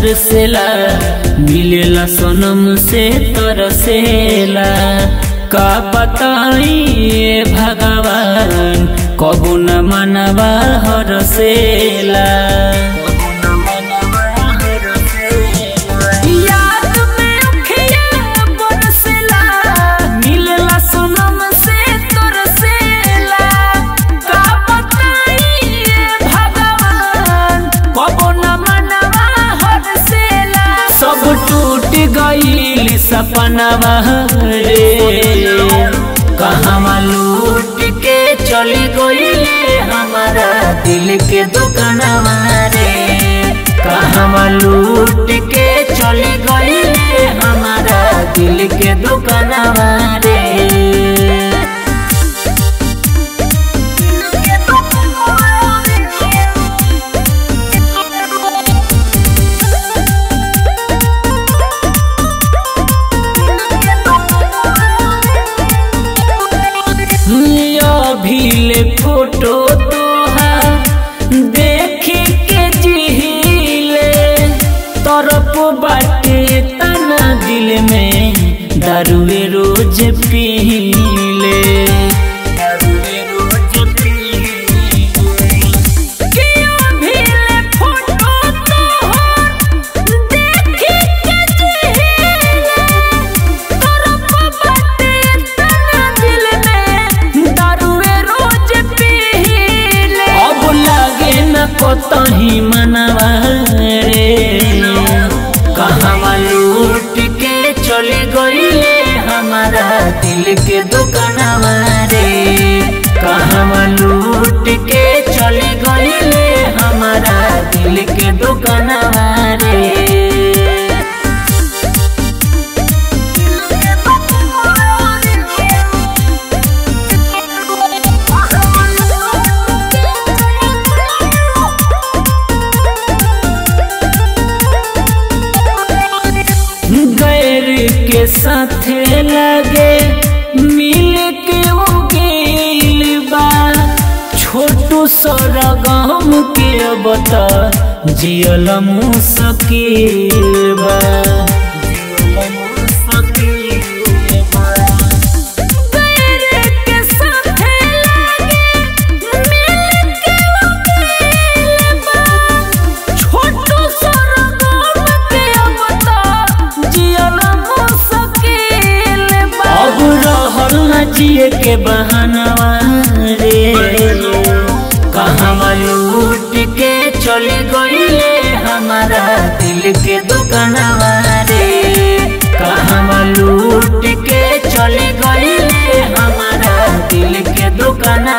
बरसेला, मिलेला सनम से तरसेला। का बताई भगवान कबू न मनवा हरसेला। टूट गईल सपनवा रे, कहवा लूट के चली गईले हमारा दिल के दुकानवा रे। कहवा लूट के चली गईले हमारा दिल के दुकानवा रे। भीले फोटो तोहार देखी के जिहिले, तरफ बाटे तना दिल में दारुए रोज पीले। कतही मनवा रे, कहवा लूट के चली गईले हमारा दिल के दुकानवा रे। कहवा लूट के चली गईले हमारा दिल के दुकानवा रे। के साथे लगे मिल के वो गेल बा, छोटू सरगम के बता जियल मुश्किल बा। जिए के बहानवा रे, कहवा लूट के चली गईले हमारा दिल के दुकानवा रे। कहवा लूट के चली गईले हमारा दिल के दुकानवा।